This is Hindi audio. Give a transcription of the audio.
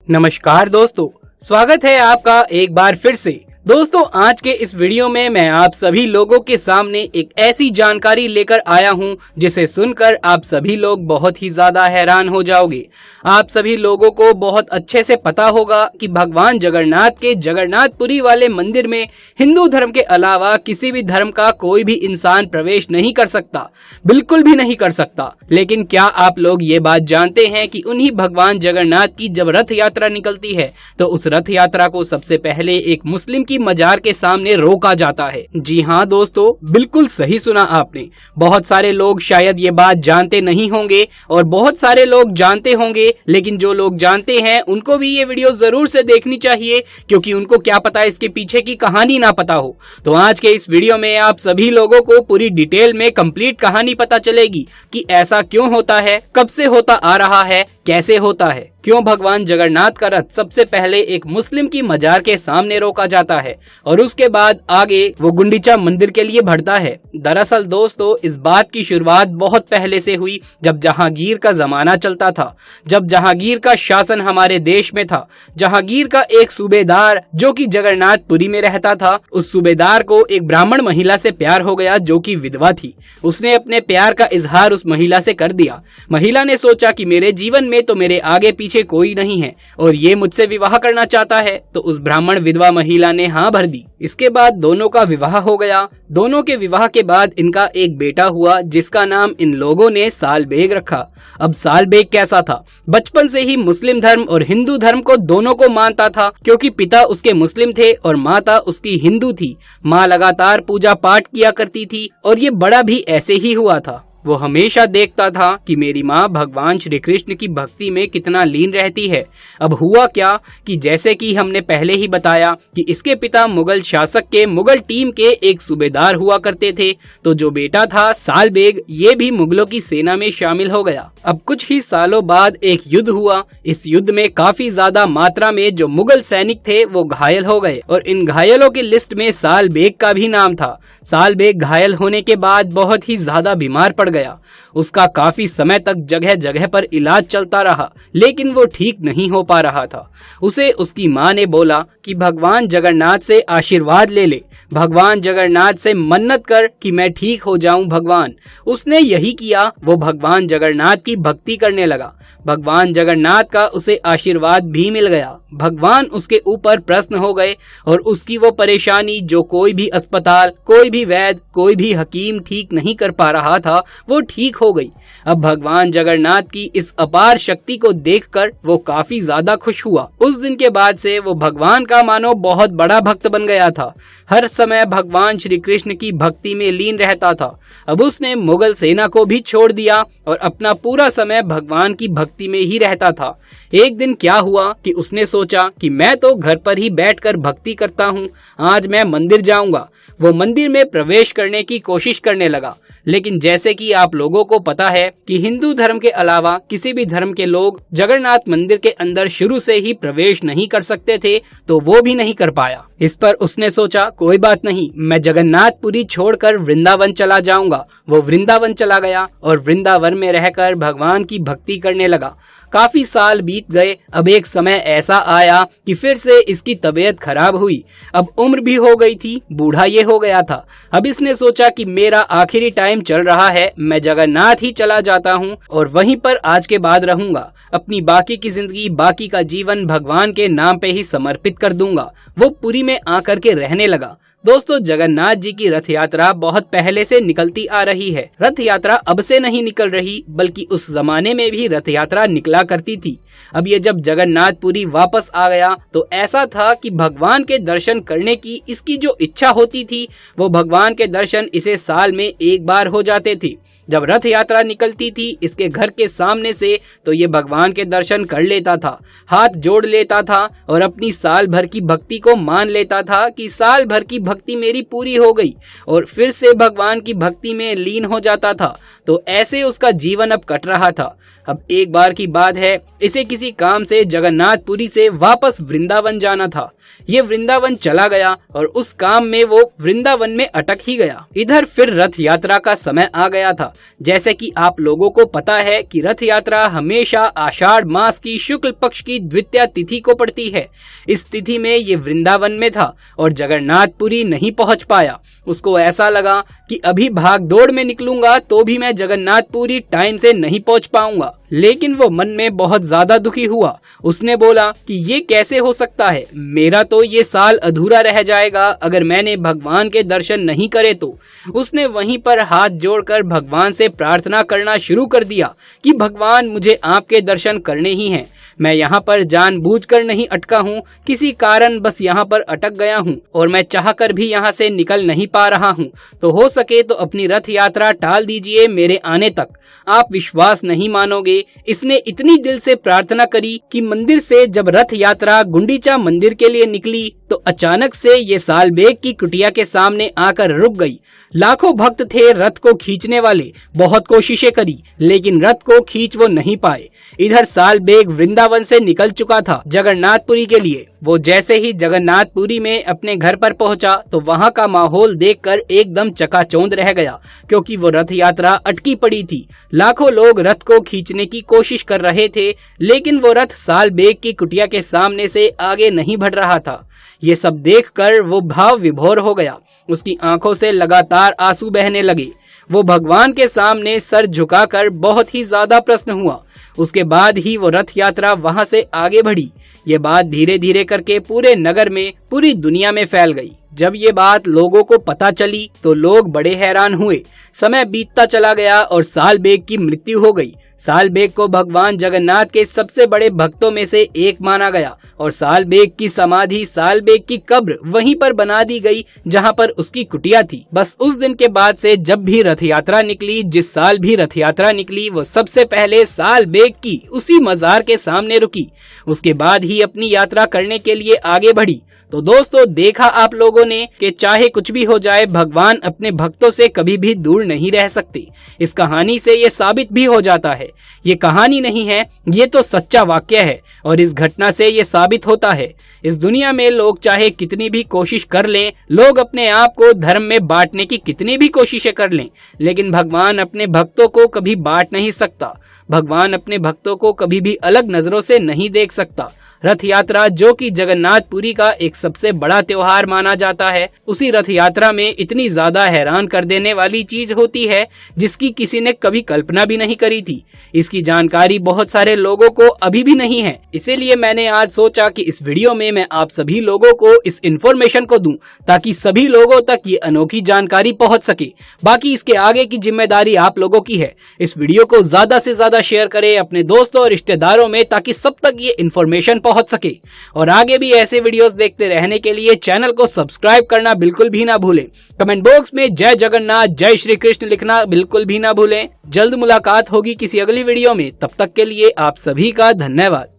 नमस्कार दोस्तों, स्वागत है आपका एक बार फिर से। दोस्तों, आज के इस वीडियो में मैं आप सभी लोगों के सामने एक ऐसी जानकारी लेकर आया हूं जिसे सुनकर आप सभी लोग बहुत ही ज्यादा हैरान हो जाओगे। आप सभी लोगों को बहुत अच्छे से पता होगा कि भगवान जगन्नाथ के जगन्नाथपुरी वाले मंदिर में हिंदू धर्म के अलावा किसी भी धर्म का कोई भी इंसान प्रवेश नहीं कर सकता, बिल्कुल भी नहीं कर सकता। लेकिन क्या आप लोग ये बात जानते हैं कि उन्हीं भगवान जगन्नाथ की जब रथ यात्रा निकलती है तो उस रथ यात्रा को सबसे पहले एक मुस्लिम की मजार के सामने रोका जाता है। जी हाँ दोस्तों, बिल्कुल सही सुना आपने। बहुत सारे लोग शायद ये बात जानते नहीं होंगे और बहुत सारे लोग जानते होंगे, लेकिन जो लोग जानते हैं उनको भी ये वीडियो जरूर से देखनी चाहिए, क्योंकि उनको क्या पता इसके पीछे की कहानी ना पता हो। तो आज के इस वीडियो में आप सभी लोगों को पूरी डिटेल में कंप्लीट कहानी पता चलेगी कि ऐसा क्यों होता है, कब से होता आ रहा है, कैसे होता है, क्यों भगवान जगन्नाथ का रथ सबसे पहले एक मुस्लिम की मजार के सामने रोका जाता है और उसके बाद आगे वो गुंडीचा मंदिर के लिए बढ़ता है। दरअसल दोस्तों, इस बात की शुरुआत बहुत पहले से हुई, जब जहांगीर का जमाना चलता था, जब जहांगीर का शासन हमारे देश में था। जहांगीर का एक सूबेदार जो कि जगन्नाथपुरी में रहता था, उस सूबेदार को एक ब्राह्मण महिला से प्यार हो गया जो कि विधवा थी। उसने अपने प्यार का इजहार उस महिला से कर दिया। महिला ने सोचा कि मेरे जीवन में तो मेरे आगे पीछे कोई नहीं है और ये मुझसे विवाह करना चाहता है, तो उस ब्राह्मण विधवा महिला ने हाँ भर दी। इसके बाद दोनों का विवाह हो गया। दोनों के विवाह के बाद इनका एक बेटा हुआ जिसका नाम इन लोगों ने सालबेग रखा। अब सालबेग कैसा था? बचपन से ही मुस्लिम धर्म और हिंदू धर्म को दोनों को मानता था, क्योंकि पिता उसके मुस्लिम थे और माता उसकी हिंदू थी। माँ लगातार पूजा पाठ किया करती थी और ये बड़ा भी ऐसे ही हुआ था। वो हमेशा देखता था कि मेरी माँ भगवान श्री कृष्ण की भक्ति में कितना लीन रहती है। अब हुआ क्या कि जैसे कि हमने पहले ही बताया कि इसके पिता मुगल शासक के मुगल टीम के एक सूबेदार हुआ करते थे, तो जो बेटा था सालबेग, ये भी मुगलों की सेना में शामिल हो गया। अब कुछ ही सालों बाद एक युद्ध हुआ। इस युद्ध में काफी ज्यादा मात्रा में जो मुगल सैनिक थे वो घायल हो गए और इन घायलों की लिस्ट में सालबेग का भी नाम था। सालबेग घायल होने के बाद बहुत ही ज्यादा बीमार पड़ गया। उसका काफी समय तक जगह जगह पर इलाज चलता रहा, लेकिन वो ठीक नहीं हो पा रहा था। उसे उसकी माँ ने बोला कि भगवान जगन्नाथ से आशीर्वाद ले ले, भगवान जगन्नाथ से मन्नत कर कि मैं ठीक हो जाऊं भगवान। उसने यही किया। वो भगवान जगन्नाथ की भक्ति करने लगा। भगवान जगन्नाथ का उसे आशीर्वाद भी मिल गया। भगवान उसके ऊपर प्रसन्न हो गए और उसकी वो परेशानी जो कोई भी अस्पताल, कोई भी वैद्य, कोई भी हकीम ठीक नहीं कर पा रहा था, वो ठीक हो गई। अब भगवान जगन्नाथ की इस अपार शक्ति को देखकर वो काफी ज्यादा खुश हुआ। उस दिन के बाद से वो भगवान का मानो बहुत बड़ा भक्त बन गया था। हर समय भगवान श्री कृष्ण की भक्ति में लीन रहता था। अब उसने मुगल सेना को भी छोड़ दिया और अपना पूरा समय भगवान की भक्ति में ही रहता था। एक दिन क्या हुआ कि उसने सोचा कि मैं तो घर पर ही बैठकर भक्ति करता हूँ, आज मैं मंदिर जाऊंगा। वो मंदिर में प्रवेश करने की कोशिश करने लगा, लेकिन जैसे कि आप लोगों को पता है कि हिंदू धर्म के अलावा किसी भी धर्म के लोग जगन्नाथ मंदिर के अंदर शुरू से ही प्रवेश नहीं कर सकते थे, तो वो भी नहीं कर पाया। इस पर उसने सोचा कोई बात नहीं, मैं जगन्नाथपुरी छोड़कर वृंदावन चला जाऊंगा। वो वृंदावन चला गया और वृंदावन में रहकर भगवान की भक्ति करने लगा। काफी साल बीत गए। अब एक समय ऐसा आया कि फिर से इसकी तबीयत खराब हुई। अब उम्र भी हो गई थी, बूढ़ा ये हो गया था। अब इसने सोचा कि मेरा आखिरी टाइम चल रहा है, मैं जगन्नाथ ही चला जाता हूँ और वहीं पर आज के बाद रहूंगा। अपनी बाकी की जिंदगी, बाकी का जीवन भगवान के नाम पे ही समर्पित कर दूंगा। वो पुरी में आकर के रहने लगा। दोस्तों, जगन्नाथ जी की रथ यात्रा बहुत पहले से निकलती आ रही है। रथ यात्रा अब से नहीं निकल रही, बल्कि उस जमाने में भी रथ यात्रा निकला करती थी। अब ये जब जगन्नाथपुरी वापस आ गया तो ऐसा था कि भगवान के दर्शन करने की इसकी जो इच्छा होती थी, वो भगवान के दर्शन इसे साल में एक बार हो जाते थे। जब रथ यात्रा निकलती थी इसके घर के सामने से, तो ये भगवान के दर्शन कर लेता था, हाथ जोड़ लेता था और अपनी साल भर की भक्ति को मान लेता था कि साल भर की भक्ति मेरी पूरी हो गई, और फिर से भगवान की भक्ति में लीन हो जाता था। तो ऐसे उसका जीवन अब कट रहा था। अब एक बार की बात है, इसे किसी काम से जगन्नाथपुरी से वापस वृंदावन जाना था। ये वृंदावन चला गया और उस काम में वो वृंदावन में अटक ही गया। इधर फिर रथ यात्रा का समय आ गया था। जैसे कि आप लोगों को पता है कि रथ यात्रा हमेशा आषाढ़ मास की शुक्ल पक्ष की द्वितीया तिथि को पड़ती है। इस तिथि में ये वृंदावन में था और जगन्नाथपुरी नहीं पहुंच पाया। उसको ऐसा लगा कि अभी भाग दौड़ में निकलूंगा तो भी मैं जगन्नाथपुरी टाइम से नहीं पहुंच पाऊंगा। लेकिन वो मन में बहुत ज्यादा दुखी हुआ। उसने बोला कि ये कैसे हो सकता है, मेरा तो ये साल अधूरा रह जाएगा अगर मैंने भगवान के दर्शन नहीं करे तो। उसने वहीं पर हाथ जोड़कर भगवान से प्रार्थना करना शुरू कर दिया कि भगवान मुझे आपके दर्शन करने ही हैं। मैं यहाँ पर जानबूझकर नहीं अटका हूँ, किसी कारण बस यहाँ पर अटक गया हूँ और मैं चाहकर भी यहाँ से निकल नहीं पा रहा हूँ। तो हो सके तो अपनी रथ यात्रा टाल दीजिए मेरे आने तक। आप विश्वास नहीं मानोगे, इसने इतनी दिल से प्रार्थना करी कि मंदिर से जब रथ यात्रा गुंडीचा मंदिर के लिए निकली तो अचानक से ये सालबेग की कुटिया के सामने आकर रुक गई। लाखों भक्त थे रथ को खींचने वाले, बहुत कोशिशें करी लेकिन रथ को खींच वो नहीं पाए। इधर सालबेग वृंदावन से निकल चुका था जगन्नाथपुरी के लिए। वो जैसे ही जगन्नाथपुरी में अपने घर पर पहुंचा तो वहां का माहौल देखकर एकदम चकाचौंध रह गया, क्योंकि वो रथ यात्रा अटकी पड़ी थी। लाखों लोग रथ को खींचने की कोशिश कर रहे थे लेकिन वो रथ सालबेग की कुटिया के सामने से आगे नहीं बढ़ रहा था। ये सब देखकर वो भाव विभोर हो गया। उसकी आंखों से लगातार आंसू बहने लगे। वो भगवान के सामने सर झुकाकर बहुत ही ज्यादा प्रसन्न हुआ। उसके बाद ही वो रथ यात्रा वहां से आगे बढ़ी। ये बात धीरे धीरे करके पूरे नगर में, पूरी दुनिया में फैल गई। जब ये बात लोगों को पता चली तो लोग बड़े हैरान हुए। समय बीतता चला गया और सालबेग की मृत्यु हो गई। सालबेग को भगवान जगन्नाथ के सबसे बड़े भक्तों में से एक माना गया और सालबेग की समाधि, सालबेग की कब्र वहीं पर बना दी गई जहां पर उसकी कुटिया थी। बस उस दिन के बाद से जब भी रथ यात्रा निकली, जिस साल भी रथ यात्रा निकली, वो सबसे पहले सालबेग की उसी मजार के सामने रुकी। उसके बाद ही अपनी यात्रा करने के लिए आगे बढ़ी। तो दोस्तों, देखा आप लोगों ने कि चाहे कुछ भी हो जाए, भगवान अपने भक्तों से कभी भी दूर नहीं रह सकते। इस कहानी से ये साबित भी हो जाता है। ये कहानी नहीं है, ये तो सच्चा वाक्य है और इस घटना से ये साबित होता है। इस दुनिया में लोग चाहे कितनी भी कोशिश कर लें, लोग अपने आप को धर्म में बांटने की कितनी भी कोशिशें कर लें, लेकिन भगवान अपने भक्तों को कभी बांट नहीं सकता। भगवान अपने भक्तों को कभी भी अलग नजरों से नहीं देख सकता। रथ यात्रा, जो कि जगन्नाथपुरी का एक सबसे बड़ा त्योहार माना जाता है, उसी रथ यात्रा में इतनी ज्यादा हैरान कर देने वाली चीज होती है जिसकी किसी ने कभी कल्पना भी नहीं करी थी। इसकी जानकारी बहुत सारे लोगों को अभी भी नहीं है। इसीलिए मैंने आज सोचा कि इस वीडियो में मैं आप सभी लोगों को इस इन्फॉर्मेशन को दूं ताकि सभी लोगों तक ये अनोखी जानकारी पहुंच सके। बाकी इसके आगे की जिम्मेदारी आप लोगों की है। इस वीडियो को ज्यादा से ज्यादा शेयर करें अपने दोस्तों और रिश्तेदारों में ताकि सब तक ये इन्फॉर्मेशन पहुंच सके। और आगे भी ऐसे वीडियोस देखते रहने के लिए चैनल को सब्सक्राइब करना बिल्कुल भी ना भूलें। कमेंट बॉक्स में जय जगन्नाथ, जय श्री कृष्ण लिखना बिल्कुल भी ना भूलें। जल्द मुलाकात होगी किसी अगली वीडियो में। तब तक के लिए आप सभी का धन्यवाद।